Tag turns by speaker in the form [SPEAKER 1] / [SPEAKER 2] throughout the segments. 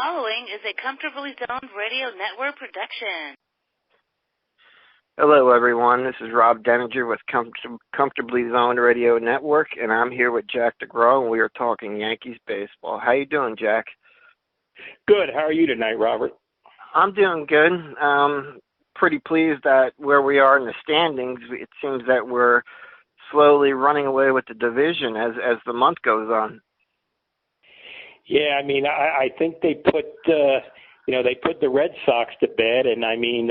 [SPEAKER 1] following is a Comfortably Zoned Radio Network production.
[SPEAKER 2] Hello, everyone. This is Rob Deininger with Comfortably Zoned Radio Network, and I'm here with Jack Degraw, and we are talking Yankees baseball. How you doing, Jack?
[SPEAKER 3] Good. How are you tonight, Robert?
[SPEAKER 2] I'm doing good. Pretty pleased that where we are in the standings, it seems that we're slowly running away with the division as the month goes on.
[SPEAKER 3] Yeah, I mean, I think they put the Red Sox to bed, and I mean,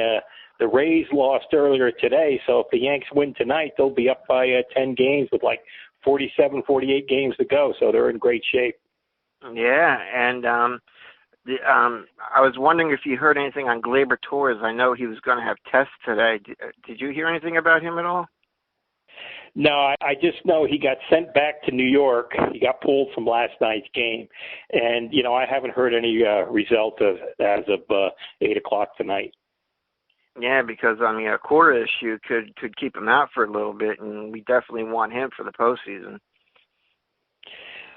[SPEAKER 3] the Rays lost earlier today, so if the Yanks win tonight, they'll be up by 10 games with like 47, 48 games to go, so they're in great shape.
[SPEAKER 2] Yeah, and I was wondering if you heard anything on Gleyber Torres. I know he was going to have tests today. Did you hear anything about him at all?
[SPEAKER 3] No, I just know he got sent back to New York. He got pulled from last night's game, and I haven't heard any result of as of 8 o'clock tonight.
[SPEAKER 2] Yeah, because a quarter issue could keep him out for a little bit, and we definitely want him for the postseason.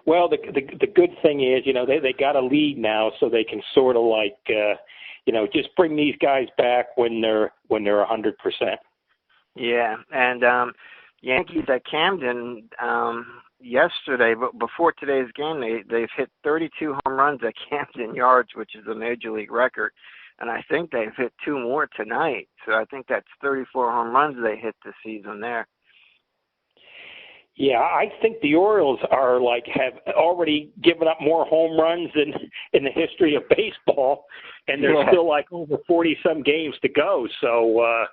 [SPEAKER 3] Well, the good thing is, they got a lead now, so they can sort of like, just bring these guys back when they're 100%.
[SPEAKER 2] Yeah, and Yankees at Camden yesterday, but before today's game, they've hit 32 home runs at Camden Yards, which is a major league record. And I think they've hit 2 more tonight. So I think that's 34 home runs they hit this season there.
[SPEAKER 3] Yeah, I think the Orioles have already given up more home runs than in the history of baseball, and there's still over 40-some games to go. So,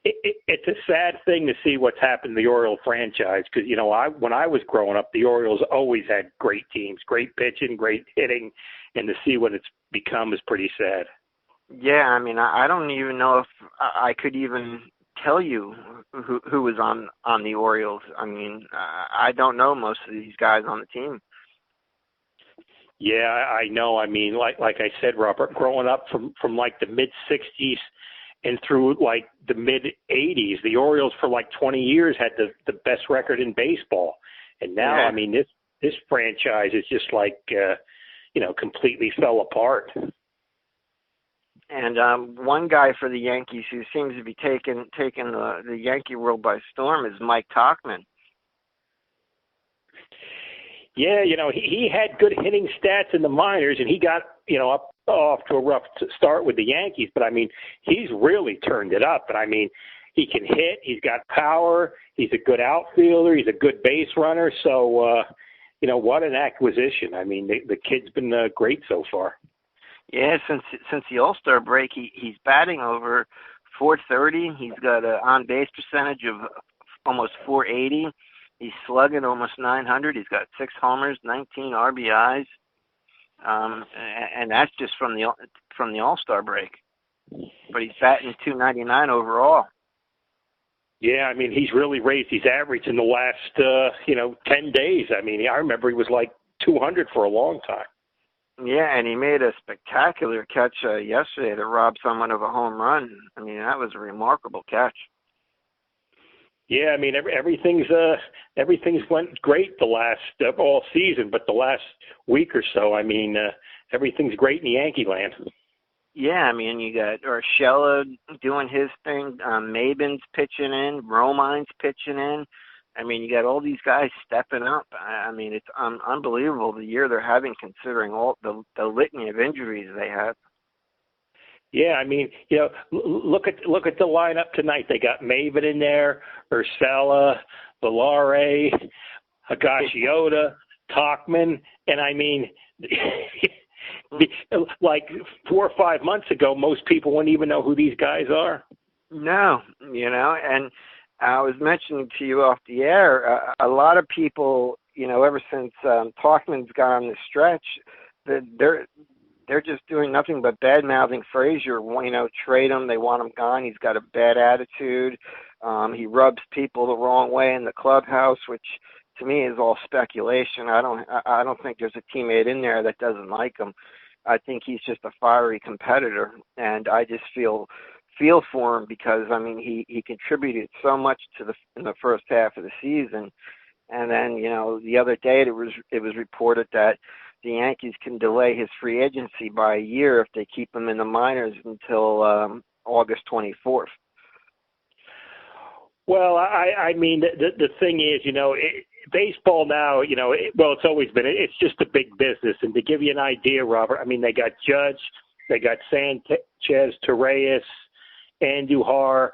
[SPEAKER 3] it's a sad thing to see what's happened to the Oriole franchise because, when I was growing up, the Orioles always had great teams, great pitching, great hitting, and to see what it's become is pretty sad.
[SPEAKER 2] Yeah, I don't even know if I could even tell you who was on the Orioles. I don't know most of these guys on the team.
[SPEAKER 3] Yeah, I know. Like I said, Robert, growing up from like the mid-'60s and through like the mid-'80s, the Orioles for like 20 years had the best record in baseball. And now, this franchise is just like, completely fell apart.
[SPEAKER 2] And one guy for the Yankees who seems to be taking the Yankee world by storm is Mike Tauchman.
[SPEAKER 3] Yeah, he had good hitting stats in the minors, and he got, off to a rough start with the Yankees. But, he's really turned it up. And, he can hit. He's got power. He's a good outfielder. He's a good base runner. So, what an acquisition. The kid's been great so far.
[SPEAKER 2] Yeah, since the All-Star break, he's batting over .430. He's got an on-base percentage of almost .480. He's slugging almost .900. He's got 6 homers, 19 RBIs, and that's just from the All-Star break. But he's batting .299 overall.
[SPEAKER 3] Yeah, he's really raised his average in the last 10 days. I remember he was like 200 for a long time.
[SPEAKER 2] Yeah, and he made a spectacular catch yesterday to rob someone of a home run. That was a remarkable catch.
[SPEAKER 3] Yeah, everything's went great the last all season, but the last week or so, everything's great in Yankee land.
[SPEAKER 2] Yeah, you got Urshela doing his thing, Maben's pitching in, Romine's pitching in. You got all these guys stepping up. It's unbelievable the year they're having, considering all the litany of injuries they have.
[SPEAKER 3] Yeah, look at the lineup tonight. They got Maben in there, Urshela, Villare, Higashioka, Tauchman, and like 4 or 5 months ago, most people wouldn't even know who these guys are. No,
[SPEAKER 2] and I was mentioning to you off the air, a lot of people, ever since Tauchman's got on the stretch, they're just doing nothing but bad-mouthing Frazier. Trade him. They want him gone. He's got a bad attitude. He rubs people the wrong way in the clubhouse, which to me is all speculation. I don't think there's a teammate in there that doesn't like him. I think he's just a fiery competitor, and I just feel for him because he contributed so much in the first half of the season, and then the other day it was reported that the Yankees can delay his free agency by a year if they keep him in the minors until August 24th.
[SPEAKER 3] Well, I mean, the thing is, baseball now, well, it's always been, it's just a big business. And to give you an idea, Robert, I mean, they got Judge, they got Sanchez, Torreyes, Andujar,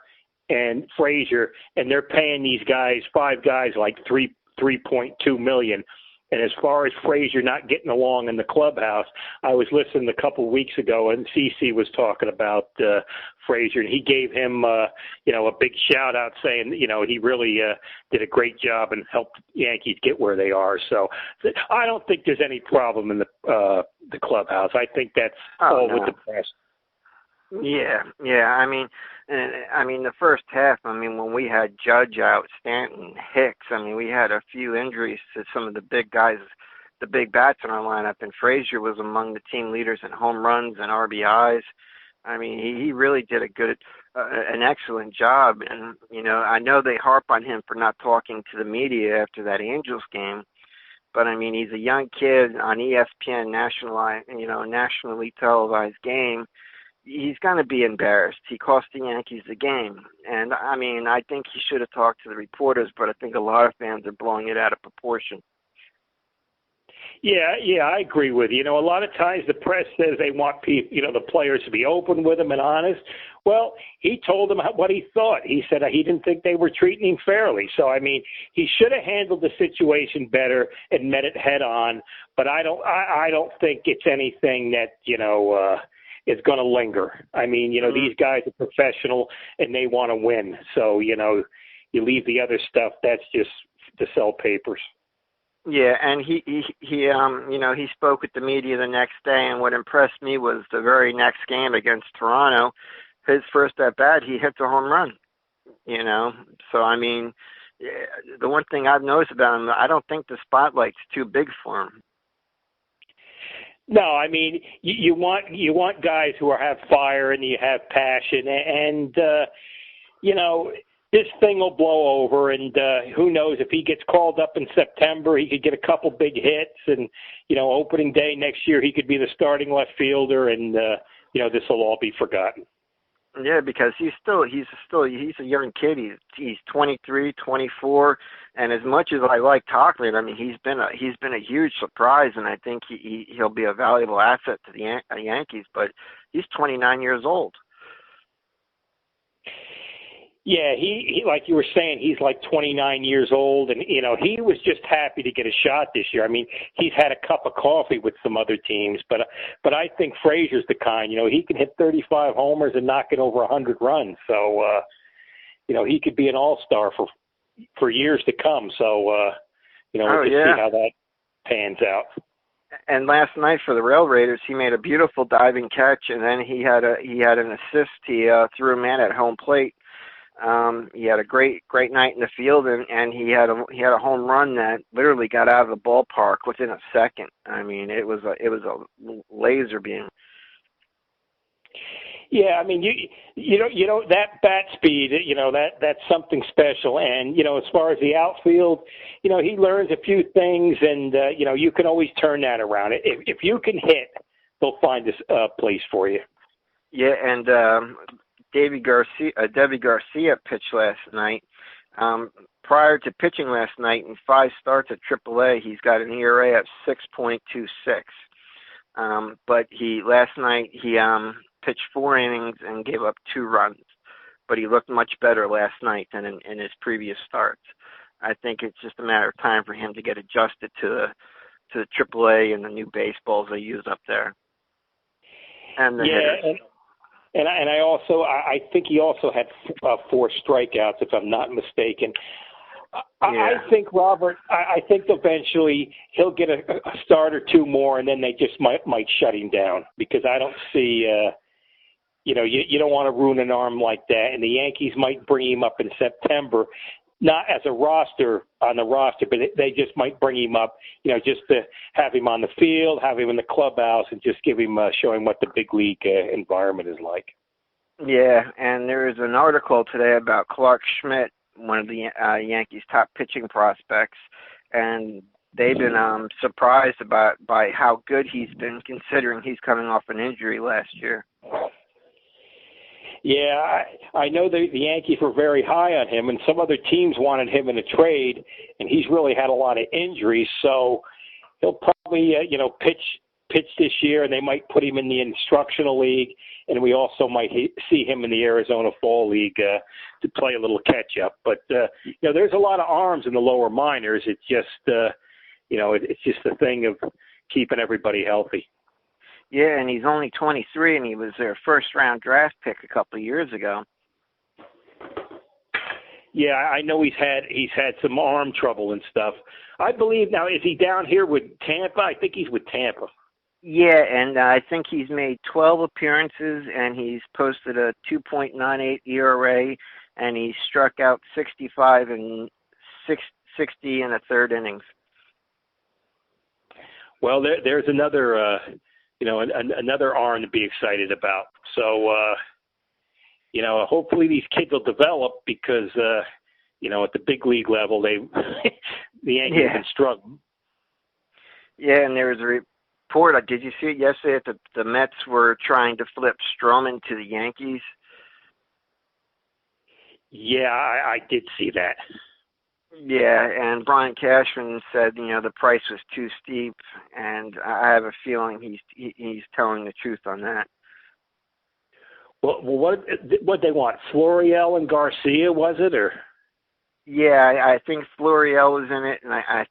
[SPEAKER 3] and Frazier, and they're paying these guys, 5 guys, like $3.2 million. And as far as Frazier not getting along in the clubhouse, I was listening a couple of weeks ago, and CC was talking about Frazier, and he gave him, a big shout out, saying, he really did a great job and helped the Yankees get where they are. So I don't think there's any problem in the clubhouse. I think that's all with the press.
[SPEAKER 2] Yeah. I mean, the first half, when we had Judge out, Stanton, Hicks, we had a few injuries to some of the big guys, the big bats in our lineup, and Frazier was among the team leaders in home runs and RBIs. He really did an excellent job. And, I know they harp on him for not talking to the media after that Angels game, but, he's a young kid on ESPN, nationally televised game. He's going to be embarrassed. He cost the Yankees the game. And, I think he should have talked to the reporters, but I think a lot of fans are blowing it out of proportion.
[SPEAKER 3] Yeah, I agree with you. A lot of times the press says they want people, the players to be open with them and honest. Well, he told them what he thought. He said he didn't think they were treating him fairly. So, he should have handled the situation better and met it head on. But I don't think it's anything that, is going to linger. These guys are professional and they want to win. So, you leave the other stuff, that's just to sell papers.
[SPEAKER 2] Yeah, and he spoke with the media the next day, and what impressed me was the very next game against Toronto, his first at bat, he hit a home run. So the one thing I've noticed about him, I don't think the spotlight's too big for him.
[SPEAKER 3] No, you want guys who have fire and you have passion, and this thing will blow over, and who knows, if he gets called up in September, he could get a couple big hits, and opening day next year he could be the starting left fielder, and this will all be forgotten.
[SPEAKER 2] Yeah, because he's a young kid. He's 23, 24, and as much as I like Tauchman, he's been a huge surprise, and I think he'll be a valuable asset to the Yankees. But he's 29 years old.
[SPEAKER 3] Yeah, he like you were saying, he's like 29 years old, and he was just happy to get a shot this year. He's had a cup of coffee with some other teams, but I think Frazier's the kind. He can hit 35 homers and knock it over 100 runs. So he could be an all-star for years to come. So we'll see how that pans out.
[SPEAKER 2] And last night for the Rail Raiders, he made a beautiful diving catch, and then he had an assist. He threw a man at home plate. He had a great night in the field, and he had a home run that literally got out of the ballpark within a second. It was a laser beam. Yeah,
[SPEAKER 3] that bat speed, that's something special. And as far as the outfield, he learns a few things, and you can always turn that around. If you can hit, they'll find a place for you.
[SPEAKER 2] Yeah, and Debbie Garcia pitched last night. Prior to pitching last night, in 5 starts at AAA, he's got an ERA of 6.26. But last night he pitched 4 innings and gave up 2 runs. But he looked much better last night than in his previous starts. I think it's just a matter of time for him to get adjusted to the AAA and the new baseballs they use up there. And the hitters.
[SPEAKER 3] And I think he also had 4 strikeouts, if I'm not mistaken. I think, Robert, I think eventually he'll get a start or 2 more, and then they just might shut him down, because I don't see, you don't want to ruin an arm like that. And the Yankees might bring him up in September, not as a roster, but they just might bring him up, just to have him on the field, have him in the clubhouse, and just show him what the big league environment is like.
[SPEAKER 2] Yeah, and there is an article today about Clark Schmidt, one of the Yankees' top pitching prospects, and they've been surprised by how good he's been, considering he's coming off an injury last year.
[SPEAKER 3] Yeah, I know the Yankees were very high on him, and some other teams wanted him in a trade, and he's really had a lot of injuries, so he'll probably pitch this year, and they might put him in the instructional league, and we also might see him in the Arizona Fall League to play a little catch-up. But, there's a lot of arms in the lower minors. It's just, it's just a thing of keeping everybody healthy.
[SPEAKER 2] Yeah, and he's only 23, and he was their first-round draft pick a couple of years ago.
[SPEAKER 3] Yeah, I know he's had some arm trouble and stuff. I believe now, is he down here with Tampa? I think he's with Tampa.
[SPEAKER 2] Yeah, and I think he's made 12 appearances, and he's posted a 2.98 ERA, and he's struck out 65 and 60 in the third innings.
[SPEAKER 3] Well, there's another, another arm to be excited about. So, hopefully these kids will develop because, at the big league level, the Yankees have been struggling.
[SPEAKER 2] Yeah, and there was a report. Did you see it yesterday that the Mets were trying to flip Stroman to the Yankees?
[SPEAKER 3] Yeah, I did see that.
[SPEAKER 2] Yeah, and Brian Cashman said, the price was too steep, and I have a feeling he's telling the truth on that.
[SPEAKER 3] Well, what they want? Florial and Garcia, was it, or?
[SPEAKER 2] Yeah, I think Florial was in it, and I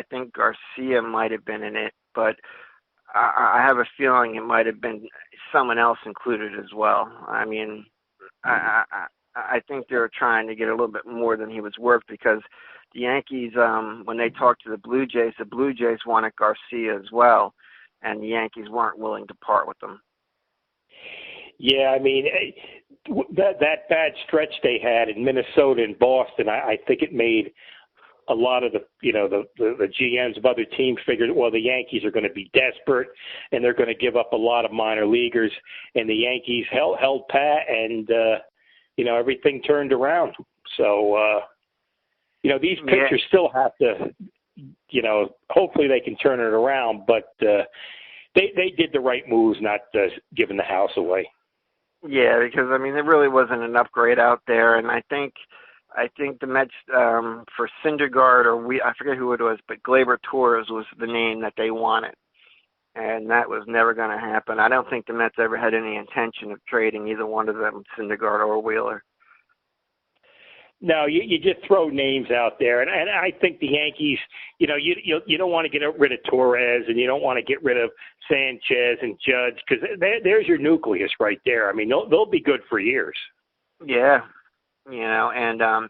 [SPEAKER 2] think Garcia might have been in it, but I have a feeling it might have been someone else included as well. I mean, I think they were trying to get a little bit more than he was worth because the Yankees, when they talked to the Blue Jays wanted Garcia as well, and the Yankees weren't willing to part with them.
[SPEAKER 3] Yeah, I mean, that bad stretch they had in Minnesota and Boston, I think it made a lot of the GMs of other teams figured, well, the Yankees are going to be desperate and they're going to give up a lot of minor leaguers, and the Yankees held pat, and everything turned around. So these pitchers still have to, hopefully they can turn it around, but they did the right moves, not giving the house away.
[SPEAKER 2] Yeah, because there really wasn't an upgrade out there, and I think the Mets for Syndergaard, I forget who it was, but Gleyber Torres was the name that they wanted, and that was never going to happen. I don't think the Mets ever had any intention of trading either one of them, Syndergaard or Wheeler.
[SPEAKER 3] No, you just throw names out there, and I think the Yankees, you don't want to get rid of Torres, and you don't want to get rid of Sanchez and Judge, because there's your nucleus right there. I mean, they'll be good for years.
[SPEAKER 2] Yeah, and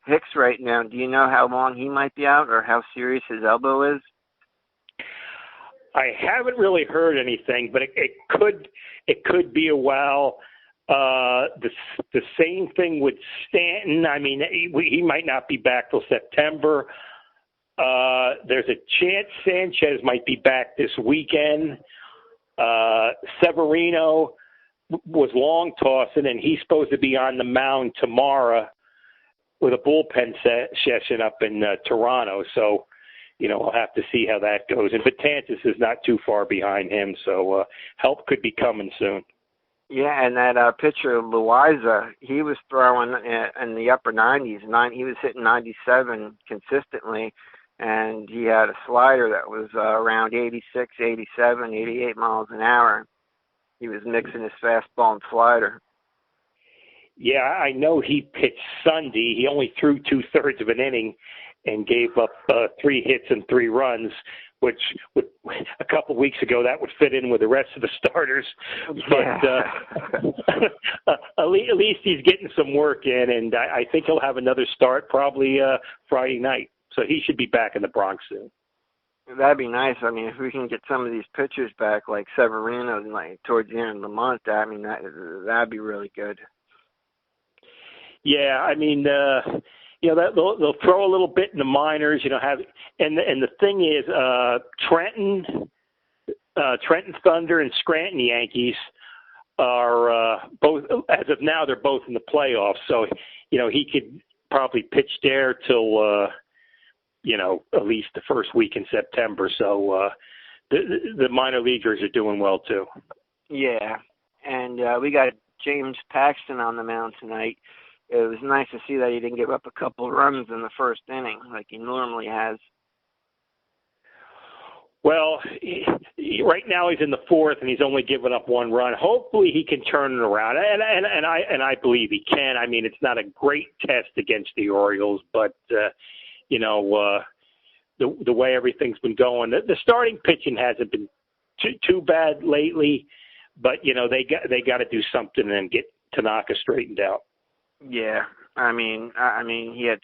[SPEAKER 2] Hicks right now, do you know how long he might be out or how serious his elbow is?
[SPEAKER 3] I haven't really heard anything, but it could be a while. The same thing with Stanton. I mean, he might not be back till September. There's a chance Sanchez might be back this weekend. Severino was long tossing, and he's supposed to be on the mound tomorrow with a bullpen session up in Toronto. So, we'll have to see how that goes. And Betances is not too far behind him, so help could be coming soon. Yeah,
[SPEAKER 2] and that pitcher, Loaiza, he was throwing in the upper 90s. He was hitting 97 consistently, and he had a slider that was around 86, 87, 88 miles an hour. He was mixing his fastball and slider.
[SPEAKER 3] Yeah, I know he pitched Sunday. He only threw 2/3 of an inning and gave up 3 hits and 3 runs, which a couple of weeks ago that would fit in with the rest of the starters. But at least he's getting some work in, and I think he'll have another start probably Friday night. So he should be back in the Bronx soon.
[SPEAKER 2] That'd be nice. I mean, if we can get some of these pitchers back, like Severino, like towards the end of the month, that'd be really good.
[SPEAKER 3] Yeah, I mean, they'll throw a little bit in the minors, and the thing is, Trenton Thunder and Scranton Yankees are both, as of now, they're both in the playoffs. So, he could probably pitch there till at least the first week in September. So the minor leaguers are doing well too.
[SPEAKER 2] Yeah, and we got James Paxton on the mound tonight. It was nice to see that he didn't give up a couple runs in the first inning like he normally has.
[SPEAKER 3] Well, right now he's in the fourth, and he's only given up one run. Hopefully he can turn it around, and I believe he can. I mean, it's not a great test against the Orioles, but the way everything's been going, the starting pitching hasn't been too bad lately, but they got to do something and get Tanaka straightened out.
[SPEAKER 2] Yeah, I mean he had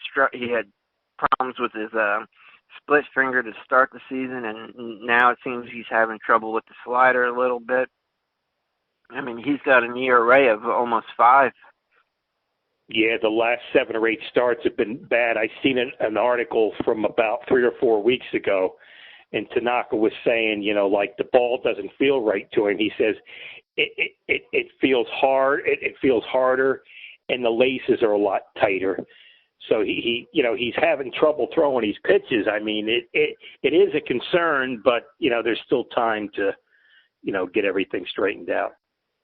[SPEAKER 2] problems with his split finger to start the season, and now it seems he's having trouble with the slider a little bit. I mean, he's got an ERA of almost 5.
[SPEAKER 3] Yeah, the last 7 or 8 starts have been bad. I seen an article from about 3 or 4 weeks ago, and Tanaka was saying, like the ball doesn't feel right to him. He says it feels hard. It feels harder, and the laces are a lot tighter. So he's having trouble throwing these pitches. I mean, it is a concern, but there's still time to get everything straightened out.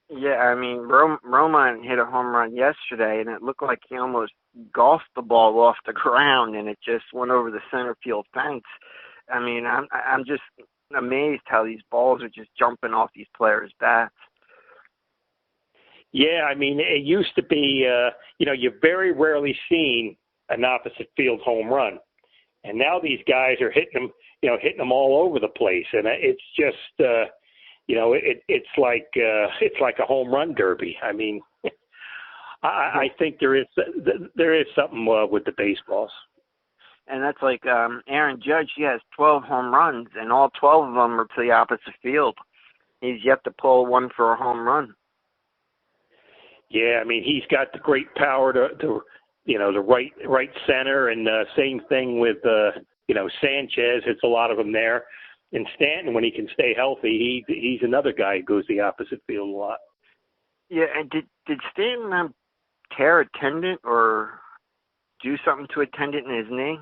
[SPEAKER 2] Yeah, I mean, Roman hit a home run yesterday, and it looked like he almost golfed the ball off the ground, and it just went over the center field fence. I mean, I'm just amazed how these balls are just jumping off these players' bats.
[SPEAKER 3] Yeah, I mean, it used to be, you're very rarely seen an opposite field home run, and now these guys are hitting them all over the place, and it's just, it's like a home run derby. I mean, I think there is something with the baseballs.
[SPEAKER 2] And that's like Aaron Judge. He has 12 home runs, and all 12 of them are to the opposite field. He's yet to pull one for a home run.
[SPEAKER 3] Yeah, I mean, he's got the great power to the right center, and same thing with Sanchez. It's a lot of them there. And Stanton, when he can stay healthy, he's another guy who goes the opposite field a lot.
[SPEAKER 2] Yeah, and did Stanton tear a tendon or do something to a tendon in his knee?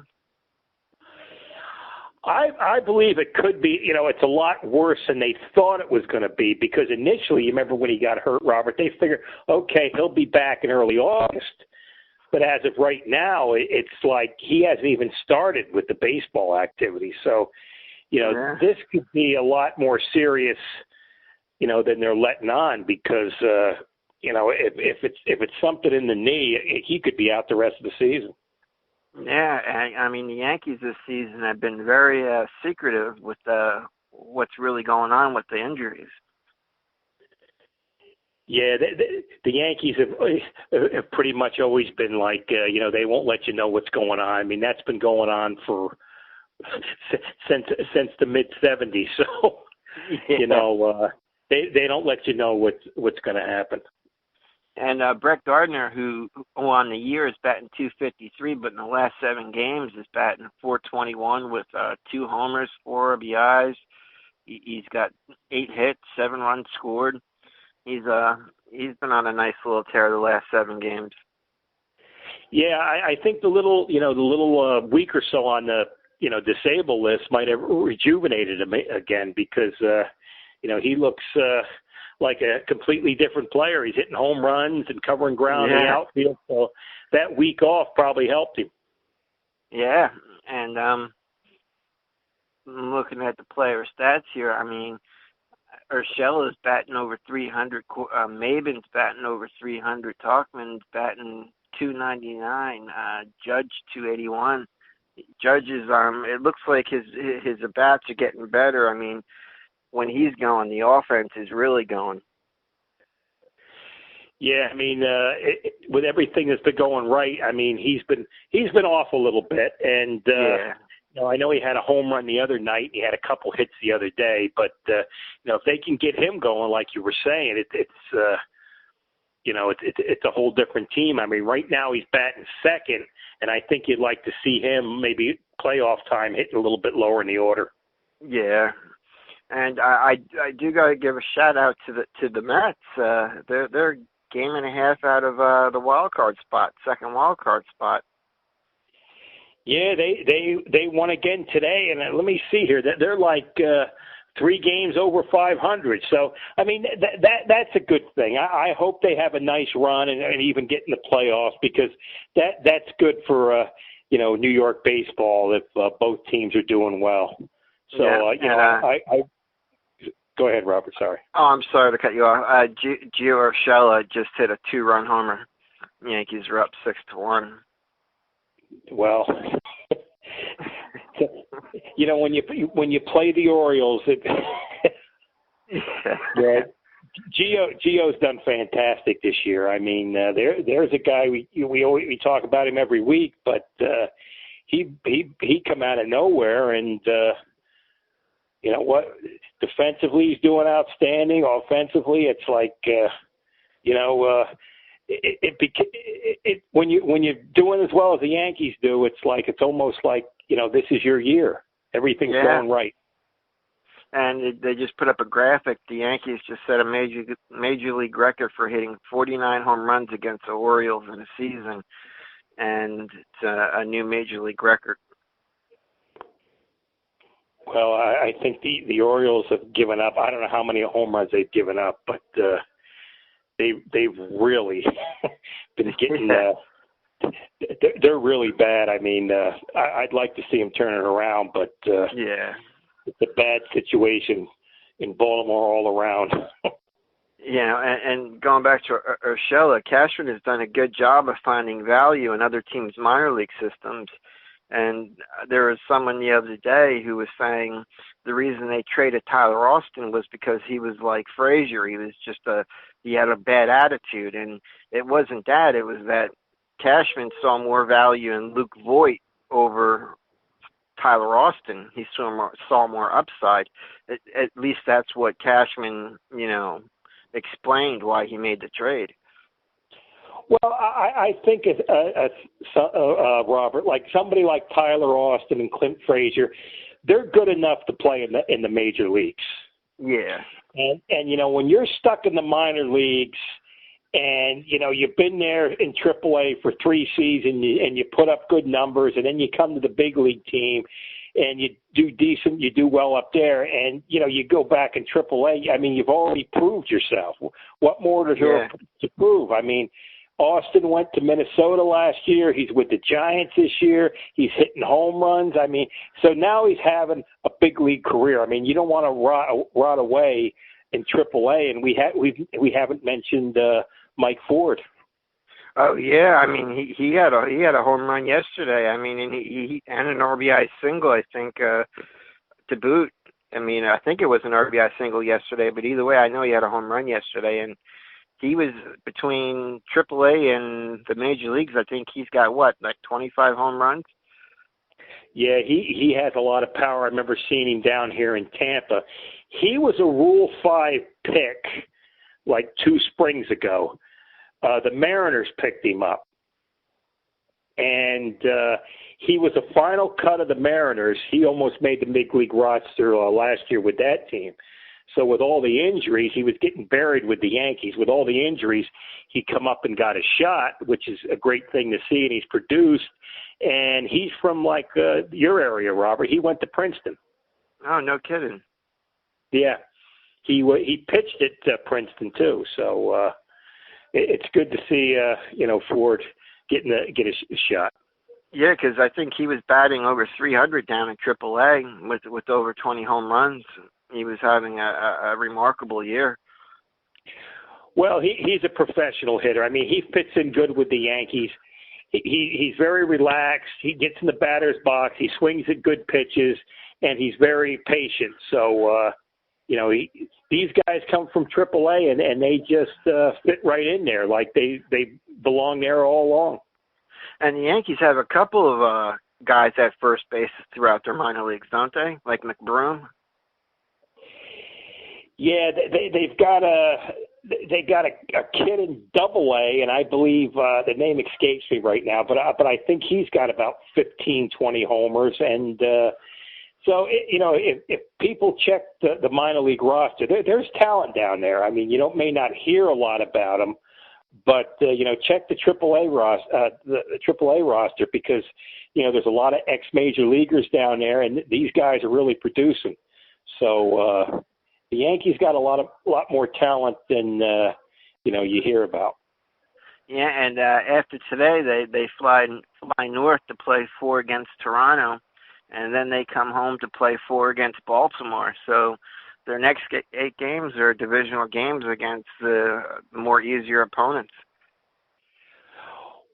[SPEAKER 3] I believe it could be, it's a lot worse than they thought it was going to be, because initially, you remember when he got hurt, Robert, they figured, okay, he'll be back in early August. But as of right now, it's like he hasn't even started with the baseball activity. So, this could be a lot more serious, than they're letting on, because, if it's something in the knee, he could be out the rest of the season.
[SPEAKER 2] Yeah, I mean, the Yankees this season have been very secretive with what's really going on with the injuries.
[SPEAKER 3] Yeah, the Yankees have pretty much always been like, they won't let you know what's going on. I mean, that's been going on for since the mid-'70s. So,
[SPEAKER 2] yeah.
[SPEAKER 3] They don't let you know what's going to happen.
[SPEAKER 2] And Brett Gardner, who on the year is batting .253, but in the last 7 games is batting .421 with 2 homers, 4 RBIs. He's got 8 hits, 7 runs scored. He's been on a nice little tear the last 7 games.
[SPEAKER 3] Yeah, I think the little week or so on the disabled list might have rejuvenated him again, because he looks like a completely different player. He's hitting home runs and covering ground in the outfield. So that week off probably helped him. Yeah,
[SPEAKER 2] and I'm looking at the player stats here. I mean, Urshela's batting over 300. Maben's batting over 300. Tauchman's batting 299. Judge 281. Judge is it looks like his at-bats are getting better. I mean, when he's going, the offense is really going.
[SPEAKER 3] Yeah, I mean, with everything that's been going right, I mean, he's been off a little bit, and I know he had a home run the other night. He had a couple hits the other day, but if they can get him going, like you were saying, it's a whole different team. I mean, right now he's batting second, and I think you'd like to see him maybe playoff time hitting a little bit lower in the order.
[SPEAKER 2] Yeah. And I do got to give a shout out to the Mets. They're game and a half out of the wild card spot, second wild card spot.
[SPEAKER 3] Yeah, they won again today, and let me see here. They're like 3 games over 500. So I mean that's a good thing. I hope they have a nice run and even get in the playoffs, because that's good for New York baseball if both teams are doing well. So I go ahead, Robert. Sorry.
[SPEAKER 2] Oh, I'm sorry to cut you off. Gio Urshela just hit a 2-run homer. Yankees are up 6-1.
[SPEAKER 3] Well, when you play the Orioles, yeah, Gio's done fantastic this year. I mean, there's a guy we talk about him every week, but he come out of nowhere, and you know what? Defensively, he's doing outstanding. Offensively, it's like when you're doing as well as the Yankees do, it's almost like this is your year. Everything's going right.
[SPEAKER 2] And they just put up a graphic. The Yankees just set a major league record for hitting 49 home runs against the Orioles in a season, and it's a new major league record.
[SPEAKER 3] Well, I think the Orioles have given up. I don't know how many home runs they've given up, but they've really been getting. They're really bad. I mean, I'd like to see them turn it around, but it's a bad situation in Baltimore all around.
[SPEAKER 2] And going back to Urshela, Cashman has done a good job of finding value in other teams' minor league systems. And there was someone the other day who was saying the reason they traded Tyler Austin was because he was like Frazier. He was he had a bad attitude. And it wasn't that. It was that Cashman saw more value in Luke Voight over Tyler Austin. He saw more upside. At least that's what Cashman, explained why he made the trade.
[SPEAKER 3] Well, I think Robert, like somebody like Tyler Austin and Clint Frazier, they're good enough to play in the major leagues.
[SPEAKER 2] Yeah.
[SPEAKER 3] And when you're stuck in the minor leagues, and you've been there in AAA for 3 seasons, and you put up good numbers, and then you come to the big league team, and you do decent, you do well up there, and you go back in AAA. I mean, you've already proved yourself. What more is there to prove? I mean, Austin went to Minnesota last year. He's with the Giants this year. He's hitting home runs. I mean, so now he's having a big league career. I mean, you don't want to rot away in AAA, and we haven't mentioned Mike Ford.
[SPEAKER 2] Oh yeah, I mean he had a home run yesterday. I mean, and he and an RBI single, I think, to boot. I mean, I think it was an RBI single yesterday, but either way, I know he had a home run yesterday, and he was between AAA and the major leagues. I think he's got 25 home runs.
[SPEAKER 3] Yeah, he has a lot of power. I remember seeing him down here in Tampa. He was a Rule 5 pick like 2 springs ago. The Mariners picked him up, and he was a final cut of the Mariners. He almost made the big league roster last year with that team. So with all the injuries, he was getting buried with the Yankees. With all the injuries, he come up and got a shot, which is a great thing to see, and he's produced. And he's from your area, Robert. He went to Princeton.
[SPEAKER 2] Oh, no kidding.
[SPEAKER 3] Yeah, he pitched at Princeton too. So it's good to see Ford get a shot.
[SPEAKER 2] Yeah, because I think he was batting over 300 down in AAA with over 20 home runs. He was having a remarkable year.
[SPEAKER 3] Well, he's a professional hitter. I mean, he fits in good with the Yankees. He's very relaxed. He gets in the batter's box. He swings at good pitches, and he's very patient. So, these guys come from AAA, and they just fit right in there. Like they belong there all along.
[SPEAKER 2] And the Yankees have a couple of guys at first base throughout their minor leagues, don't they? Like McBroom.
[SPEAKER 3] Yeah, they've got a kid in Double-A, and I believe the name escapes me right now, but I think he's got about 15, 20 homers, and so if people check the minor league roster, there's talent down there. I mean, may not hear a lot about them, But check the AAA roster because there's a lot of ex-major leaguers down there, and these guys are really producing. So the Yankees got a lot more talent than you hear about.
[SPEAKER 2] Yeah, and after today, they fly north to play 4 against Toronto, and then they come home to play 4 against Baltimore. So their next 8 games are divisional games against the more easier opponents.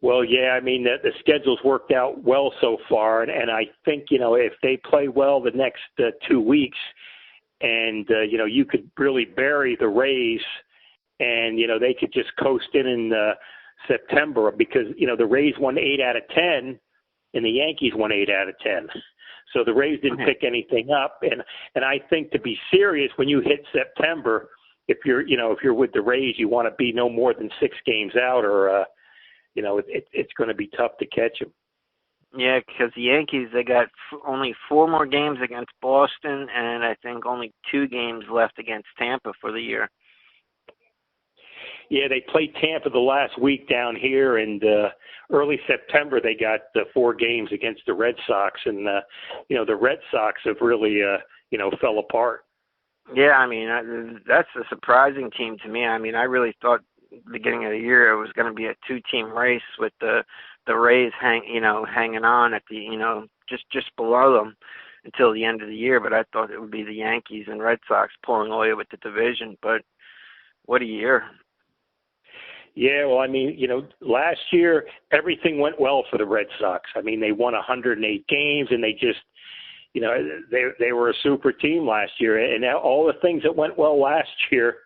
[SPEAKER 3] Well, yeah, I mean, the schedule's worked out well so far, and I think, if they play well the next 2 weeks, and, you could really bury the Rays, and, they could just coast in September because, the Rays won 8 out of 10, and the Yankees won 8 out of 10. So the Rays didn't pick anything up, and I think to be serious, when you hit September, if you're with the Rays, you want to be no more than 6 games out, or it's going to be tough to catch them.
[SPEAKER 2] Yeah, because the Yankees, they got only 4 more games against Boston, and I think only 2 games left against Tampa for the year.
[SPEAKER 3] Yeah, they played Tampa the last week down here, and early September they got 4 games against the Red Sox, and the Red Sox have really fell apart. Yeah,
[SPEAKER 2] I mean that's a surprising team to me. I mean, I really thought beginning of the year it was going to be a 2-team race with the Rays hanging on at the just below them until the end of the year. But I thought it would be the Yankees and Red Sox pulling away with the division. But what a year!
[SPEAKER 3] Yeah, well, I mean, last year everything went well for the Red Sox. I mean, they won 108 games, and they just, they were a super team last year. And now all the things that went well last year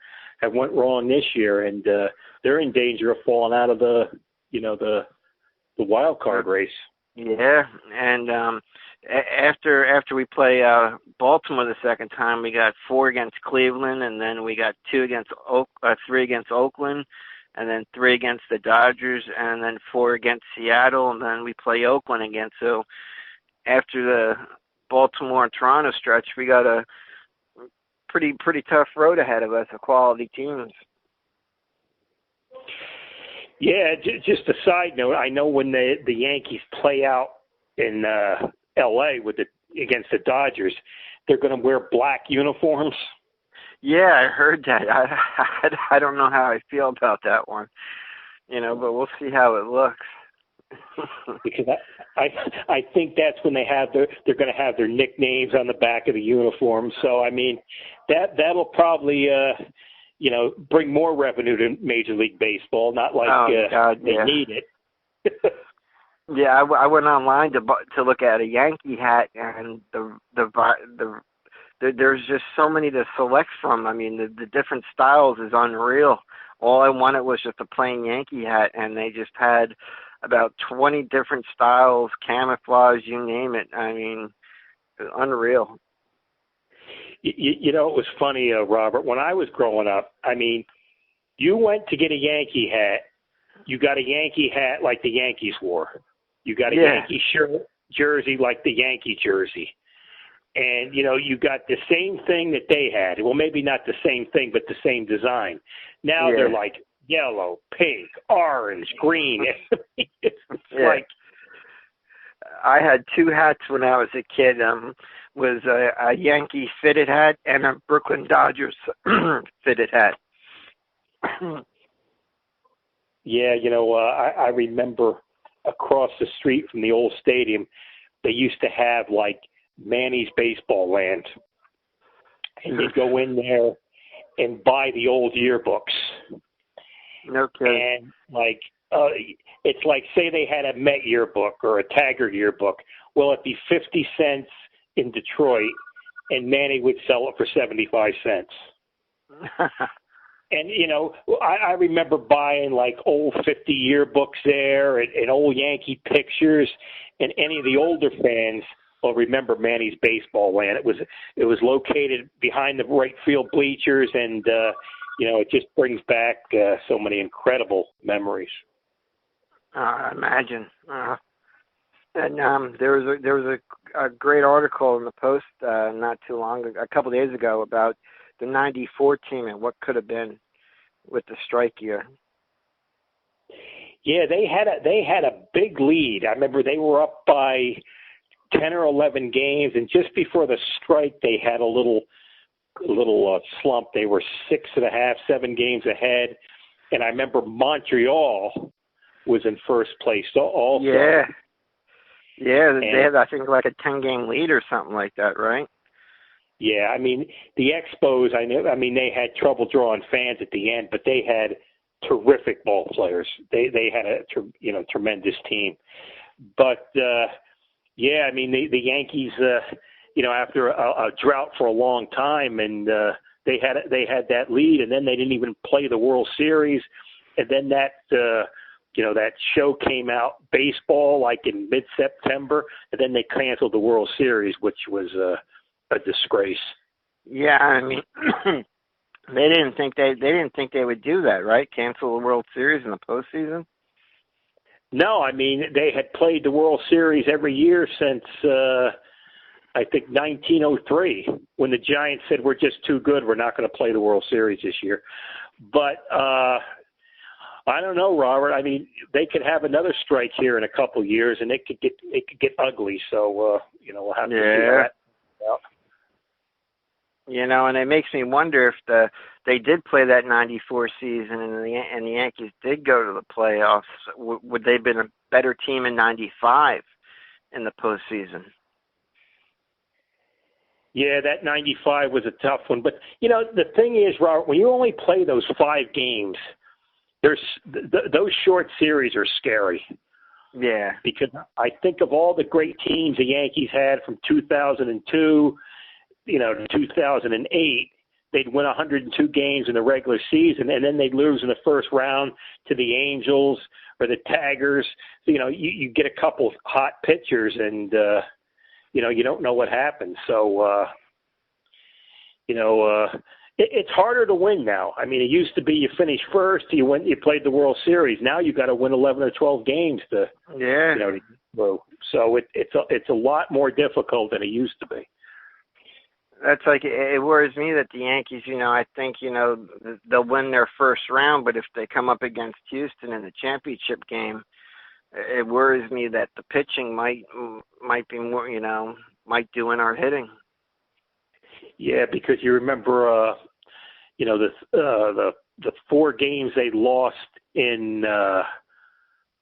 [SPEAKER 3] have went wrong this year, and they're in danger of falling out of the wild card race.
[SPEAKER 2] Yeah, and after we play Baltimore the second time, we got 4 against Cleveland, and then we got 3 against Oakland, and then 3 against the Dodgers, and then 4 against Seattle, and then we play Oakland again. So after the Baltimore and Toronto stretch, we got a pretty tough road ahead of us of quality teams.
[SPEAKER 3] Yeah, just a side note, I know when the Yankees play out in L.A. against the Dodgers, they're going to wear black uniforms.
[SPEAKER 2] Yeah, I heard that. I don't know how I feel about that one, but we'll see how it looks.
[SPEAKER 3] Because I think that's when they're going to have their nicknames on the back of the uniform. So I mean, that'll probably bring more revenue to Major League Baseball. Not like they need it.
[SPEAKER 2] Yeah, I went online to look at a Yankee hat, and there's just so many to select from. I mean, the different styles is unreal. All I wanted was just a plain Yankee hat, and they just had about 20 different styles, camouflage, you name it. I mean, unreal.
[SPEAKER 3] It was funny, Robert. When I was growing up, I mean, you went to get a Yankee hat. You got a Yankee hat like the Yankees wore. You got a Yankee jersey like the Yankee jersey. And, you got the same thing that they had. Well, maybe not the same thing, but the same design. Now they're like yellow, pink, orange, green. It's like
[SPEAKER 2] I had 2 hats when I was a kid. Was a Yankee fitted hat and a Brooklyn Dodgers fitted hat.
[SPEAKER 3] Yeah, I remember across the street from the old stadium, they used to have like Manny's Baseball Land, and you go in there and buy the old yearbooks.
[SPEAKER 2] No kidding.
[SPEAKER 3] And it's like, say they had a Met yearbook or a Taggart yearbook. Well, it'd be 50 cents in Detroit, and Manny would sell it for 75 cents. And, I remember buying like old 50 yearbooks there and old Yankee pictures, and any of the older fans will remember Manny's Baseball Land. It was located behind the right field bleachers, and it just brings back so many incredible memories.
[SPEAKER 2] I imagine. And there was a great article in the Post not too long ago, a couple of days ago, about the '94 team and what could have been with the strike year.
[SPEAKER 3] Yeah, they had a big lead. I remember they were up by 10 or 11 games, and just before the strike, they had a little slump. They were 6.5, 7 games ahead, and I remember Montreal was in first place also.
[SPEAKER 2] Yeah,
[SPEAKER 3] and
[SPEAKER 2] they had, I think, like a 10-game lead or something like that, right?
[SPEAKER 3] Yeah, I mean, the Expos, they had trouble drawing fans at the end, but they had terrific ball players. They had a tremendous team. But yeah, I mean, the Yankees, after a drought for a long time, and they had that lead, and then they didn't even play the World Series, and then that show came out, baseball, like in mid-September, and then they canceled the World Series, which was a disgrace.
[SPEAKER 2] Yeah, I mean, they didn't think they would do that, right? Cancel the World Series in the postseason.
[SPEAKER 3] No, I mean, they had played the World Series every year since I think 1903, when the Giants said we're just too good, we're not going to play the World Series this year. But I don't know, Robert. I mean, they could have another strike here in a couple of years, and it could get ugly. So we'll have to see how that.
[SPEAKER 2] And it makes me wonder if they did play that '94 season and the Yankees did go to the playoffs, would they have been a better team in '95 in the postseason?
[SPEAKER 3] Yeah, that '95 was a tough one. But, the thing is, Robert, when you only play those 5 games, those short series are scary.
[SPEAKER 2] Yeah.
[SPEAKER 3] Because I think of all the great teams the Yankees had from 2002 to 2008, they'd win 102 games in the regular season, and then they'd lose in the first round to the Angels or the Tigers. So, you get a couple hot pitchers, and, you don't know what happens. So, it's harder to win now. I mean, it used to be you finished first, you played the World Series. Now you got to win 11 or 12 games to, to go. So it's a lot more difficult than it used to be.
[SPEAKER 2] That's like, it worries me that the Yankees, I think, they'll win their first round, but if they come up against Houston in the championship game, it worries me that the pitching might be more, might do in our hitting.
[SPEAKER 3] Yeah, because you remember, the 4 games they lost in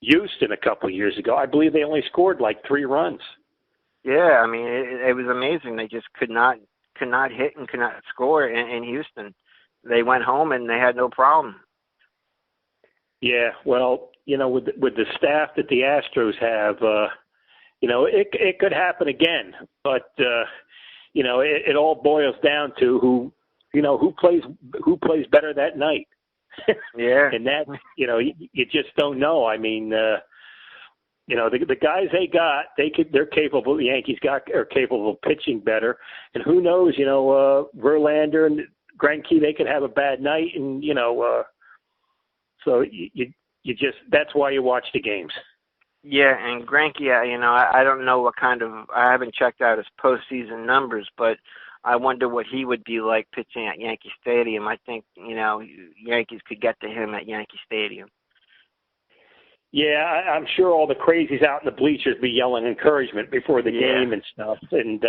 [SPEAKER 3] Houston a couple of years ago. I believe they only scored like 3 runs.
[SPEAKER 2] Yeah, I mean, it was amazing. They just could not hit and could not score in Houston. They went home and they had no problem.
[SPEAKER 3] Yeah, well, with the staff that the Astros have, it could happen again. But it all boils down to who plays better that night.
[SPEAKER 2] Yeah,
[SPEAKER 3] and that you just don't know. I mean, the guys they got, they're capable. The Yankees are capable of pitching better, and who knows? Verlander and Greinke, they could have a bad night, and so you just, that's why you watch the games.
[SPEAKER 2] Yeah, and Greinke, I don't know I haven't checked out his postseason numbers, but I wonder what he would be like pitching at Yankee Stadium. I think, Yankees could get to him at Yankee Stadium.
[SPEAKER 3] Yeah, I'm sure all the crazies out in the bleachers be yelling encouragement before the game and stuff. And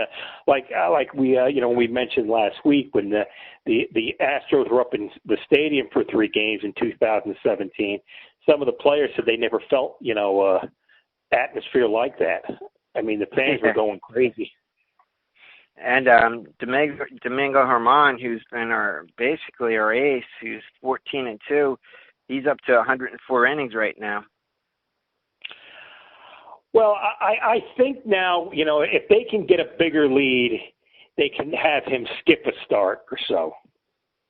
[SPEAKER 3] like we mentioned last week when the Astros were up in the stadium for 3 games in 2017, some of the players said they never felt atmosphere like that. I mean, the fans were going crazy.
[SPEAKER 2] And Domingo Harmon, who's been basically our ace, who's 14-2, he's up to 104 innings right now.
[SPEAKER 3] Well, I think now, if they can get a bigger lead, they can have him skip a start or so.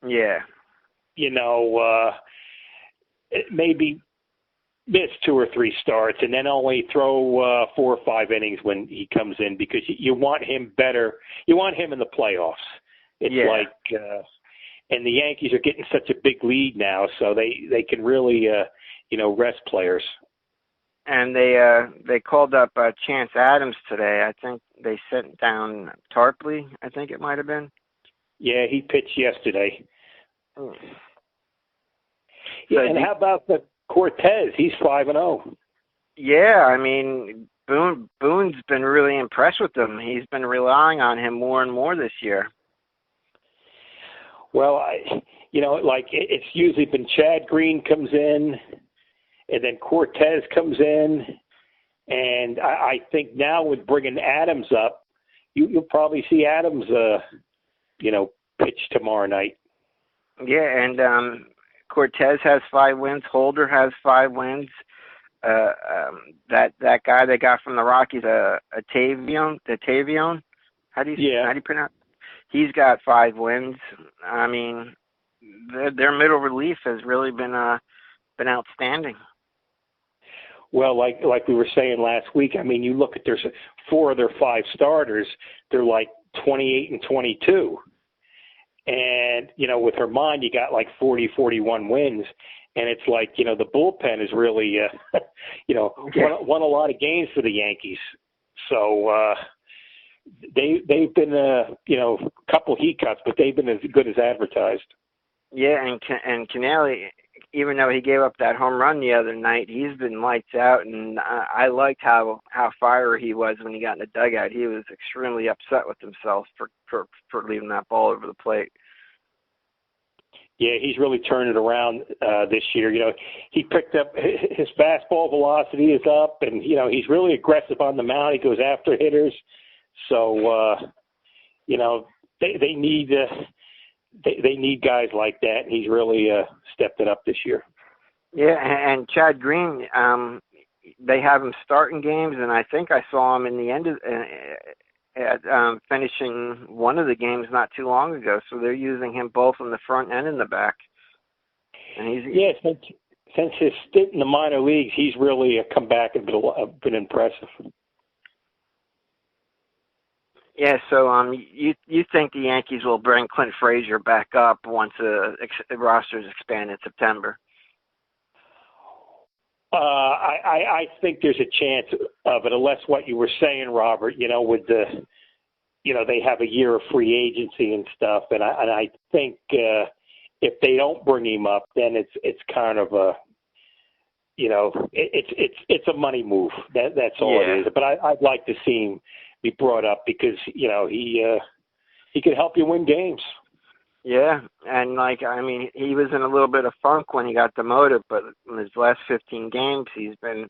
[SPEAKER 2] Yeah.
[SPEAKER 3] Maybe miss 2 or 3 starts and then only throw 4 or 5 innings when he comes in, because you want him better. You want him in the playoffs. It's and the Yankees are getting such a big lead now, so they can really, rest players.
[SPEAKER 2] And they called up Chance Adams today. I think they sent down Tarpley, I think it might have been.
[SPEAKER 3] Yeah, he pitched yesterday.
[SPEAKER 2] Mm.
[SPEAKER 3] Yeah, and how about the Cortez, he's 5-0.
[SPEAKER 2] Yeah, I mean, Boone's been really impressed with him. He's been relying on him more and more this year.
[SPEAKER 3] Well, it's usually been Chad Green comes in, and then Cortez comes in, and I think now with bringing Adams up, you'll probably see Adams, pitch tomorrow night.
[SPEAKER 2] Yeah, and Cortez has 5 wins. Holder has 5 wins. That guy they got from the Rockies, Tavion, how do you pronounce? He's got 5 wins. I mean, their middle relief has really been outstanding.
[SPEAKER 3] Well, like we were saying last week, I mean, you look at their 4 of their 5 starters, they're like 28 and 22. And, with Harmon, you got like 40, 41 wins. And it's like, the bullpen is really, won a lot of games for the Yankees. So they've been, a couple heat cuts, but they've been as good as advertised.
[SPEAKER 2] Yeah, and Canelli, even though he gave up that home run the other night, he's been lights out, and I liked how fiery he was when he got in the dugout. He was extremely upset with himself for leaving that ball over the plate.
[SPEAKER 3] Yeah, he's really turned it around this year. He picked up his fastball velocity is up, and he's really aggressive on the mound. He goes after hitters. So they need they need guys like that, and he's really stepped it up this year.
[SPEAKER 2] Yeah, and Chad Green, they have him starting games, and I think I saw him in the end of finishing one of the games not too long ago. So they're using him both in the front and in the back. And
[SPEAKER 3] since his stint in the minor leagues, he's really come back and been impressive.
[SPEAKER 2] Yeah, so you think the Yankees will bring Clint Frazier back up once the rosters expand in September?
[SPEAKER 3] I think there's a chance of it, unless what you were saying, Robert. With the, they have a year of free agency and stuff, and I think if they don't bring him up, then it's kind of a, it's a money move. That's all it is. But I'd like to see him be brought up because he could help you win games.
[SPEAKER 2] Yeah, and he was in a little bit of funk when he got demoted, but in his last 15 games, he's been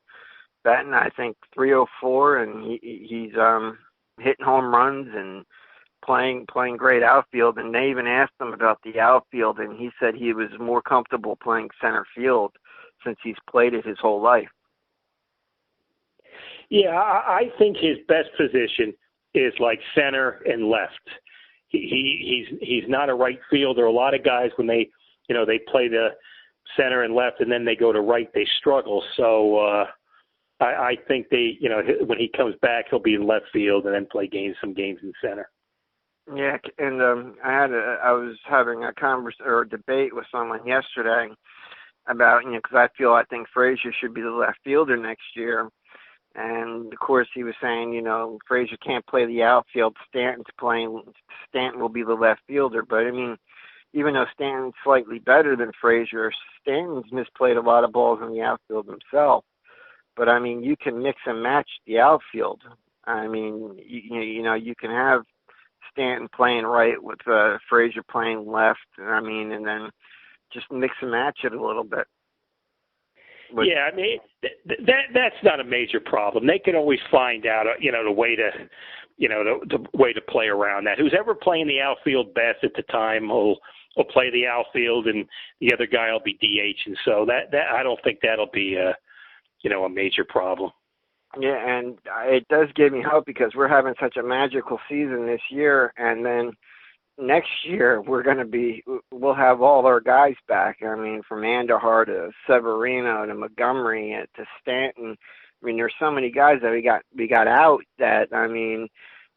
[SPEAKER 2] batting, I think, .304, and he's hitting home runs and playing great outfield. And they even asked him about the outfield, and he said he was more comfortable playing center field since he's played it his whole life.
[SPEAKER 3] Yeah, I think his best position is like center and left. He's not a right fielder. A lot of guys, when they play the center and left and then they go to right, they struggle. So I think when he comes back, he'll be in left field and then play some games in center.
[SPEAKER 2] Yeah, and I was having a debate with someone yesterday about, because I think Frazier should be the left fielder next year. And, of course, he was saying, Frazier can't play the outfield. Stanton will be the left fielder. But, I mean, even though Stanton's slightly better than Frazier, Stanton's misplayed a lot of balls in the outfield himself. But, I mean, you can mix and match the outfield. I mean, you can have Stanton playing right with Frazier playing left. I mean, and then just mix and match it a little bit.
[SPEAKER 3] Yeah, I mean that's not a major problem. They can always find out, the way to, the way to play around that. Who's ever playing the outfield best at the time will play the outfield, and the other guy will be DH. And so that I don't think that'll be a major problem.
[SPEAKER 2] Yeah, and it does give me hope because we're having such a magical season this year, and then next year we'll have all our guys back. I mean, from Andujar to Severino to Montgomery to Stanton. I mean, there's so many guys that we got out that, I mean,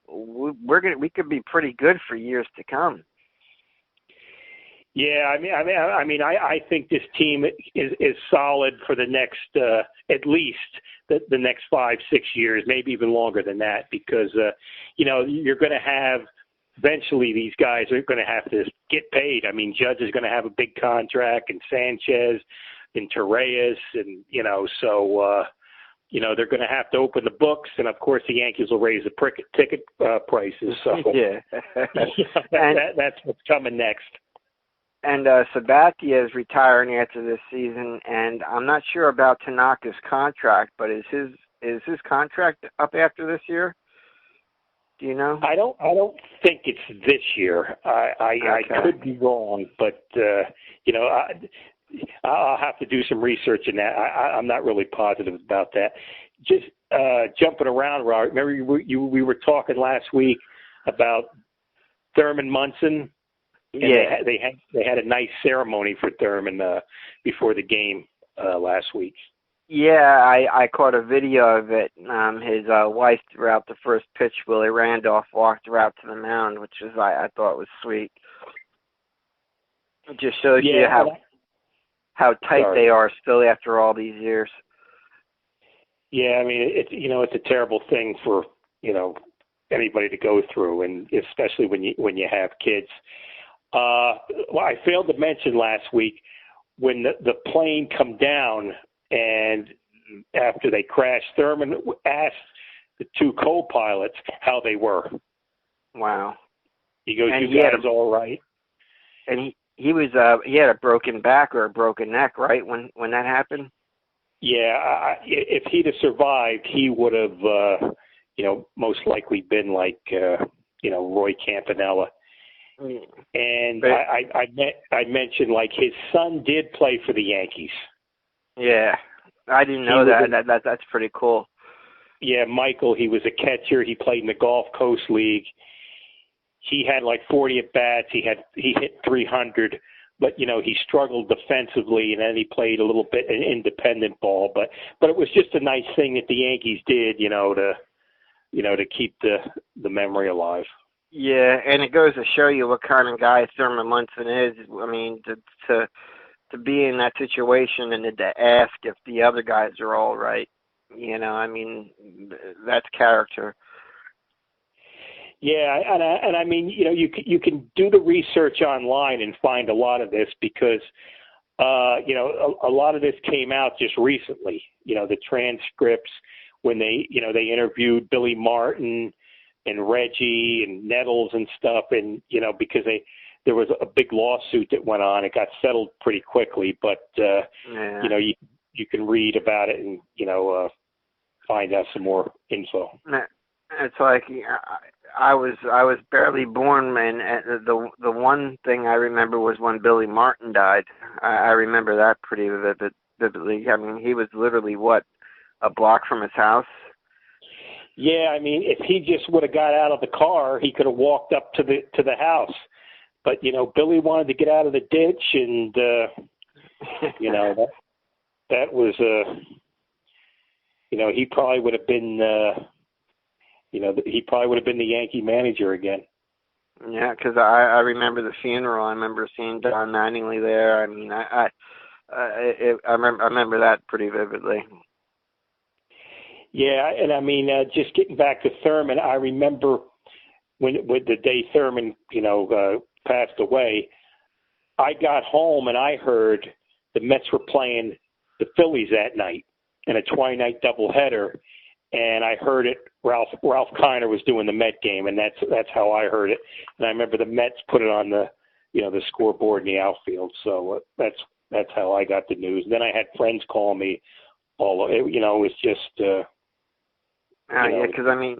[SPEAKER 2] we could be pretty good for years to come.
[SPEAKER 3] Yeah, I think this team is solid for the next at least the next 5-6 years, maybe even longer than that, because you're going to have. Eventually, these guys are going to have to get paid. I mean, Judge is going to have a big contract, and Sanchez, into Reyes, and so they're going to have to open the books, and of course the Yankees will raise the ticket prices. So
[SPEAKER 2] yeah,
[SPEAKER 3] that's what's coming next.
[SPEAKER 2] And Sabathia is retiring after this season, and I'm not sure about Tanaka's contract, but is his contract up after this year? Do you know?
[SPEAKER 3] I don't think it's this year. I could be wrong, but I'll have to do some research in that. I'm not really positive about that. Just jumping around, Robert. Remember we were talking last week about Thurman Munson. And
[SPEAKER 2] yeah,
[SPEAKER 3] they had a nice ceremony for Thurman before the game last week.
[SPEAKER 2] Yeah, I caught a video of it. His wife threw out the first pitch. Willie Randolph walked her out to the mound, which is I thought was sweet. It just shows you how tight they are still after all these years.
[SPEAKER 3] Yeah, I mean it's a terrible thing for anybody to go through, and especially when you have kids. Well, I failed to mention last week when the plane come down, and after they crashed, Thurman asked the two co-pilots how they were.
[SPEAKER 2] Wow.
[SPEAKER 3] He goes, and "You guys all right?"
[SPEAKER 2] And he had a broken back or a broken neck, right, when that happened?
[SPEAKER 3] Yeah, if he'd have survived, he would have, most likely been like, Roy Campanella. And I mentioned, like, his son did play for the Yankees.
[SPEAKER 2] Yeah, I didn't know that. That's pretty cool.
[SPEAKER 3] Yeah, Michael, he was a catcher. He played in the Gulf Coast League. He had like 40 at bats. He hit 300, but he struggled defensively, and then he played a little bit in independent ball. But it was just a nice thing that the Yankees did, to keep the memory alive.
[SPEAKER 2] Yeah, and it goes to show you what kind of guy Thurman Munson is. I mean, to be in that situation and to ask if the other guys are all right, I mean, that's character.
[SPEAKER 3] Yeah, and I mean, you can do the research online and find a lot of this because, a lot of this came out just recently. The transcripts when they interviewed Billy Martin and Reggie and Nettles and stuff, and because there was a big lawsuit that went on. It got settled pretty quickly, but you can read about it and find out some more info.
[SPEAKER 2] It's like I was barely born, and the one thing I remember was when Billy Martin died. I remember that pretty vividly. I mean, he was literally a block from his house.
[SPEAKER 3] Yeah, I mean, if he just would have got out of the car, he could have walked up to the house. But Billy wanted to get out of the ditch, and that was he probably would have been he probably would have been the Yankee manager again.
[SPEAKER 2] Yeah, because I remember the funeral. I remember seeing Don Mattingly there. I mean, I remember that pretty vividly. Yeah,
[SPEAKER 3] and I mean, just getting back to Thurman, I remember when the day Thurman, passed away, I got home and I heard the Mets were playing the Phillies that night in a twilight doubleheader, and I heard it. Ralph Kiner was doing the Met game, and that's how I heard it. And I remember the Mets put it on the scoreboard in the outfield. So that's how I got the news. And then I had friends call me. It was just.
[SPEAKER 2] Because I mean,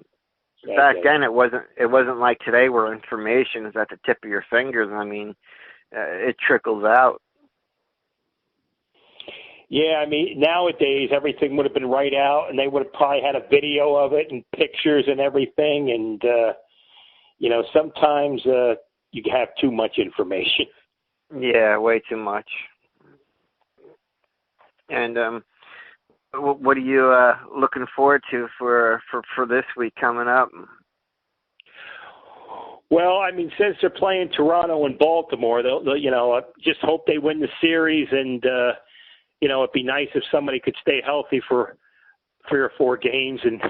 [SPEAKER 2] back then it wasn't like today where information is at the tip of your fingers. I mean, it trickles out. Yeah,
[SPEAKER 3] I mean, nowadays everything would have been right out, and they would have probably had a video of it and pictures and everything. And sometimes you have too much information.
[SPEAKER 2] Yeah, way too much. And what are you looking forward to for this week coming up?
[SPEAKER 3] Well, I mean, since they're playing Toronto and Baltimore, they'll just hope they win the series, and it'd be nice if somebody could stay healthy for 3 or 4 games, and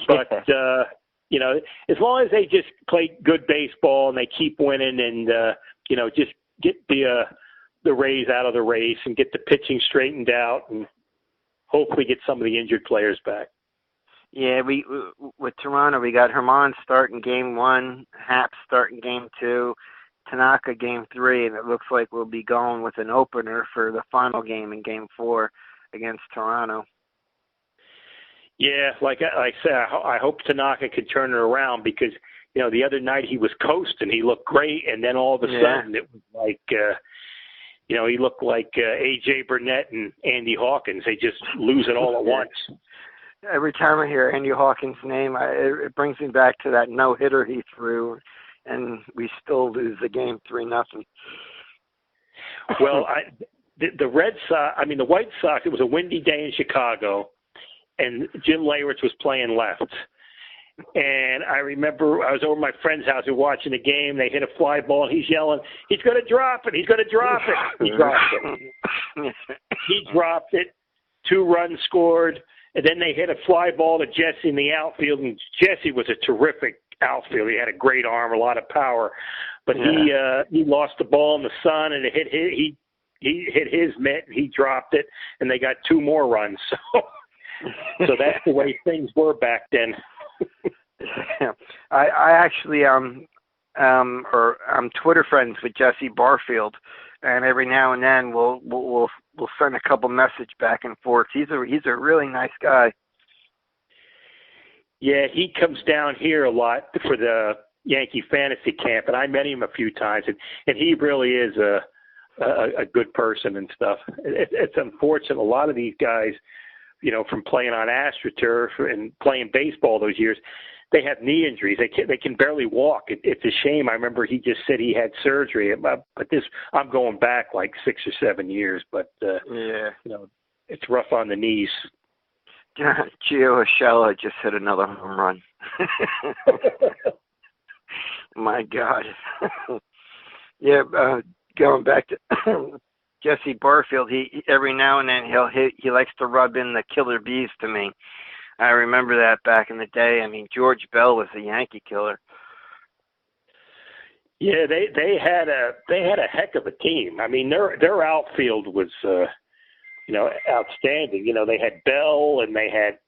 [SPEAKER 3] but as long as they just play good baseball and they keep winning, and just get the the Rays out of the race and get the pitching straightened out and hopefully get some of the injured players back.
[SPEAKER 2] Yeah, we with Toronto, we got Harmon starting Game 1, Happ starting Game 2, Tanaka Game 3, and it looks like we'll be going with an opener for the final game in Game 4 against Toronto.
[SPEAKER 3] Yeah, like I said, I hope Tanaka can turn it around because, the other night he was coasting. He looked great, and then all of a sudden it was like, he looked like A.J. Burnett and Andy Hawkins. They just lose it all at once.
[SPEAKER 2] Every time I hear Andy Hawkins' name, it brings me back to that no-hitter he threw, and we still lose the game 3-0.
[SPEAKER 3] Well, the Red Sox, the White Sox, it was a windy day in Chicago, and Jim Leyritz was playing left. And I remember I was over at my friend's house. We were watching the game. They hit a fly ball, and he's yelling, "He's going to drop it! He's going to drop it!" He dropped it. He dropped it. 2 runs scored. And then they hit a fly ball to Jesse in the outfield, and Jesse was a terrific outfielder. He had a great arm, a lot of power, but he lost the ball in the sun, and he hit his mitt, and he dropped it, and they got 2 more runs. So that's the way things were back then.
[SPEAKER 2] I actually I'm Twitter friends with Jesse Barfield, and every now and then we'll send a couple message back and forth. He's a really nice guy.
[SPEAKER 3] Yeah, he comes down here a lot for the Yankee fantasy camp, and I met him a few times, and he really is a good person and stuff. It's unfortunate. A lot of these guys, from playing on AstroTurf and playing baseball those years, they have knee injuries. They can barely walk. It's a shame. I remember he just said he had surgery. But I'm going back like 6 or 7 years. But it's rough on the knees.
[SPEAKER 2] Gio Urshela just hit another home run. My God. Going back to Jesse Barfield, he every now and then he likes to rub in the killer bees to me. I remember that back in the day. George Bell was a Yankee killer.
[SPEAKER 3] Yeah, they had a heck of a team. Their outfield was outstanding. They had Bell, and they had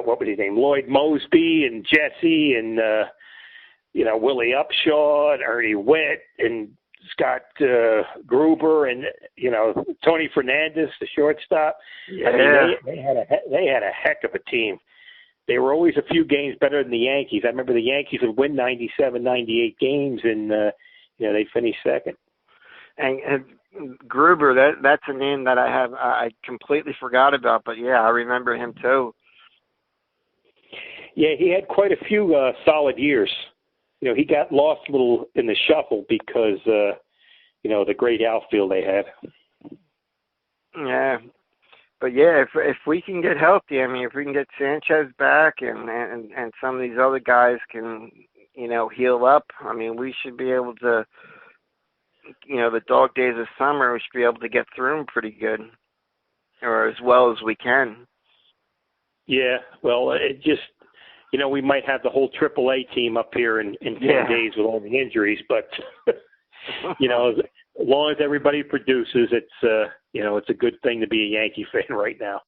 [SPEAKER 3] what was his name, Lloyd Mosby, and Jesse, and Willie Upshaw, and Ernie Witt, and Scott Gruber, and Tony Fernandez, the shortstop.
[SPEAKER 2] Yeah.
[SPEAKER 3] They had a heck of a team. They were always a few games better than the Yankees. I remember the Yankees would win 97, 98 games, and they finished second.
[SPEAKER 2] And Gruber, that's a name that I completely forgot about, but yeah, I remember him too.
[SPEAKER 3] Yeah, he had quite a few solid years. He got lost a little in the shuffle because, the great outfield they had.
[SPEAKER 2] Yeah. But yeah, if we can get healthy, if we can get Sanchez back and some of these other guys can, heal up, we should be able to, the dog days of summer, we should be able to get through them pretty good, or as well as we can.
[SPEAKER 3] Yeah, well, it just, we might have the whole AAA team up here in 10 days with all the injuries, but, as long as everybody produces, it's a good thing to be a Yankee fan right now.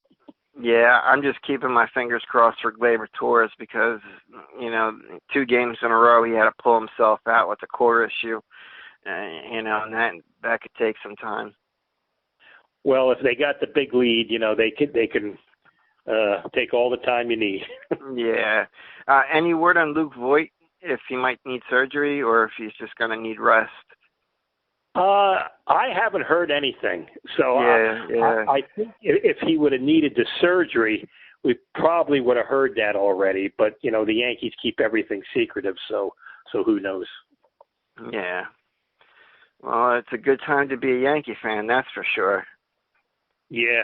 [SPEAKER 2] Yeah, I'm just keeping my fingers crossed for Gleyber Torres because, 2 games in a row he had to pull himself out with a core issue, and that could take some time.
[SPEAKER 3] Well, if they got the big lead, they can take all the time you need.
[SPEAKER 2] Yeah. Any word on Luke Voight, if he might need surgery or if he's just going to need rest?
[SPEAKER 3] I haven't heard anything. So I think if he would have needed the surgery, we probably would have heard that already. But, the Yankees keep everything secretive, so who knows?
[SPEAKER 2] Yeah. Well, it's a good time to be a Yankee fan, that's for sure.
[SPEAKER 3] Yeah.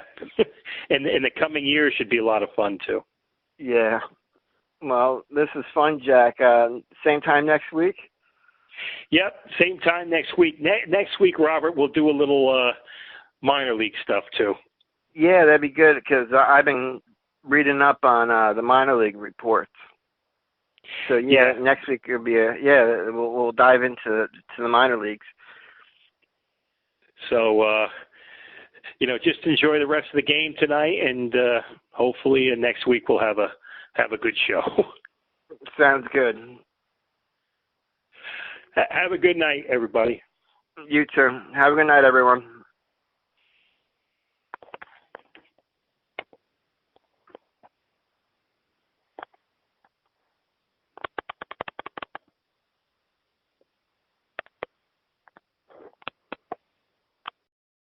[SPEAKER 3] and the coming years should be a lot of fun, too.
[SPEAKER 2] Yeah. Well, this is fun, Jack. Same time next week?
[SPEAKER 3] Yep, same time next week. Next week, Robert, we'll do a little minor league stuff, too.
[SPEAKER 2] Yeah, that'd be good, because I've been reading up on the minor league reports. So, next week will be we'll dive into the minor leagues.
[SPEAKER 3] So, just enjoy the rest of the game tonight, and hopefully next week we'll have a good show.
[SPEAKER 2] Sounds good.
[SPEAKER 3] Have a good night, everybody.
[SPEAKER 2] You too. Have a good night, everyone.